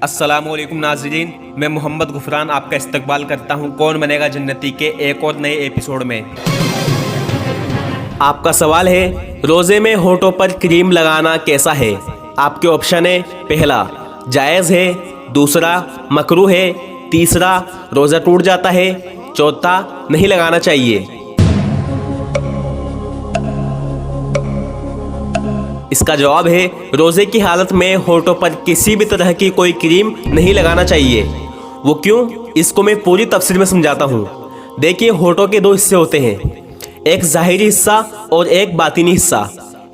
अस्सलामुअलैकुम नाज़रीन, मैं मोहम्मद गुफरान आपका इस्तकबाल करता हूं कौन बनेगा जन्नती के एक और नए एपिसोड में। आपका सवाल है, रोज़े में होठों पर क्रीम लगाना कैसा है। आपके ऑप्शन है, पहला जायज़ है, दूसरा मकरूह है, तीसरा रोज़ा टूट जाता है, चौथा नहीं लगाना चाहिए। इसका जवाब है, रोज़े की हालत में होठों पर किसी भी तरह की कोई क्रीम नहीं लगाना चाहिए। वो क्यों, इसको मैं पूरी तफसील में समझाता हूँ। देखिए, होठों के दो हिस्से होते हैं, एक ज़ाहिरी हिस्सा और एक बातिनी हिस्सा,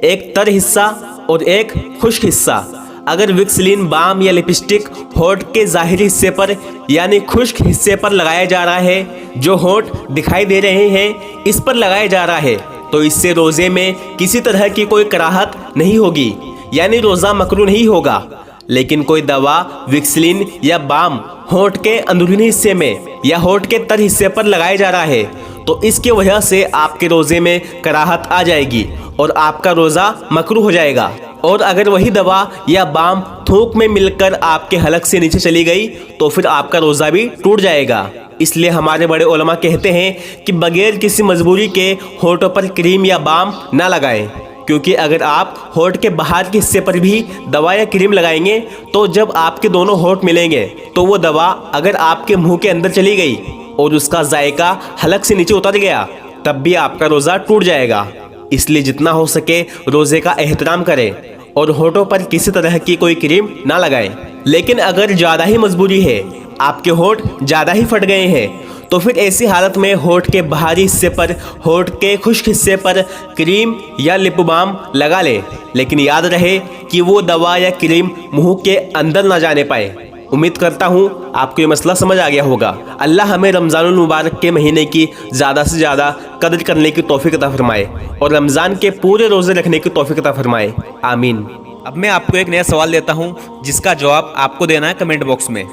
एक तर हिस्सा और एक खुश्क हिस्सा। अगर विक्सलीन, बाम या लिपस्टिक होठ के ज़ाहिरी हिस्से पर यानी खुश्क हिस्से पर लगाया जा रहा है, जो होठ दिखाई दे रहे हैं इस पर लगाया जा रहा है, तो इससे रोज़े में किसी तरह की कोई कराहत नहीं होगी, यानी रोज़ा मकरूह नहीं होगा। लेकिन कोई दवा, विक्सलीन या बाम होठ के अंदरूनी हिस्से में या होठ के तर हिस्से पर लगाया जा रहा है, तो इसकी वजह से आपके रोज़े में कराहत आ जाएगी और आपका रोज़ा मकरूह हो जाएगा। और अगर वही दवा या बाम थूक में मिलकर आपके हलक से नीचे चली गई तो फिर आपका रोज़ा भी टूट जाएगा। इसलिए हमारे बड़े उलमा कहते हैं कि बगैर किसी मजबूरी के होठों पर क्रीम या बाम ना लगाएं, क्योंकि अगर आप होठ के बाहर के हिस्से पर भी दवा या क्रीम लगाएंगे तो जब आपके दोनों होठ मिलेंगे तो वो दवा अगर आपके मुंह के अंदर चली गई और उसका जायका हलक से नीचे उतर गया, तब भी आपका रोज़ा टूट जाएगा। इसलिए जितना हो सके रोज़े का एहतराम करें और होठों पर किसी तरह की कोई क्रीम ना लगाएं। लेकिन अगर ज़्यादा ही मजबूरी है, आपके होठ ज़्यादा ही फट गए हैं, तो फिर ऐसी हालत में होठ के बाहरी हिस्से पर, होठ के खुश्क हिस्से पर क्रीम या लिप बाम लगा ले। लेकिन याद रहे कि वो दवा या क्रीम मुंह के अंदर ना जाने पाए। उम्मीद करता हूँ आपको ये मसला समझ आ गया होगा। अल्लाह हमें रमज़ानुल मुबारक के महीने की ज़्यादा से ज़्यादा कदर करने की तौफीक अता फरमाए और रमज़ान के पूरे रोज़े रखने की तौफीक अता फरमाए, आमीन। अब मैं आपको एक नया सवाल देता हूँ जिसका जवाब आपको देना है कमेंट बॉक्स में।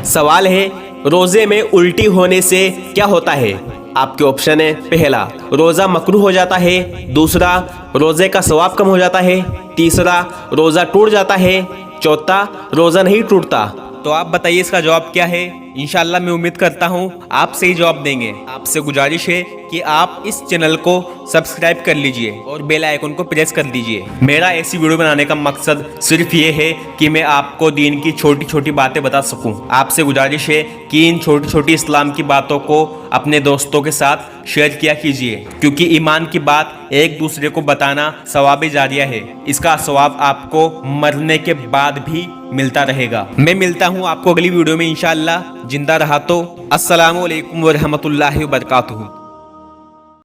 सवाल है, रोज़े में उल्टी होने से क्या होता है। आपके ऑप्शन है, पहला रोज़ा मकरूह हो जाता है, दूसरा रोज़े का सवाब कम हो जाता है, तीसरा रोज़ा टूट जाता है, चौथा रोज़ा नहीं टूटता। तो आप बताइए इसका जवाब क्या है। इंशाल्लाह मैं उम्मीद करता हूँ आप सही जवाब देंगे। आपसे गुजारिश है कि आप इस चैनल को सब्सक्राइब कर लीजिए और बेल आइकन को प्रेस कर दीजिए। मेरा ऐसी वीडियो बनाने का मकसद सिर्फ ये है कि मैं आपको दीन की छोटी छोटी बातें बता सकूं। आपसे गुजारिश है कि इन छोटी छोटी इस्लाम की बातों को अपने दोस्तों के साथ शेयर किया कीजिए, क्योंकि ईमान की बात एक दूसरे को बताना सवाब जारिया है। इसका सवाब आपको मरने के बाद भी मिलता रहेगा। मैं मिलता हूँ आपको अगली वीडियो में इंशाअल्लाह। जिंदा रहा तो अस्सलामु अलैकुम व रहमतुल्लाहि व बरकातुहू।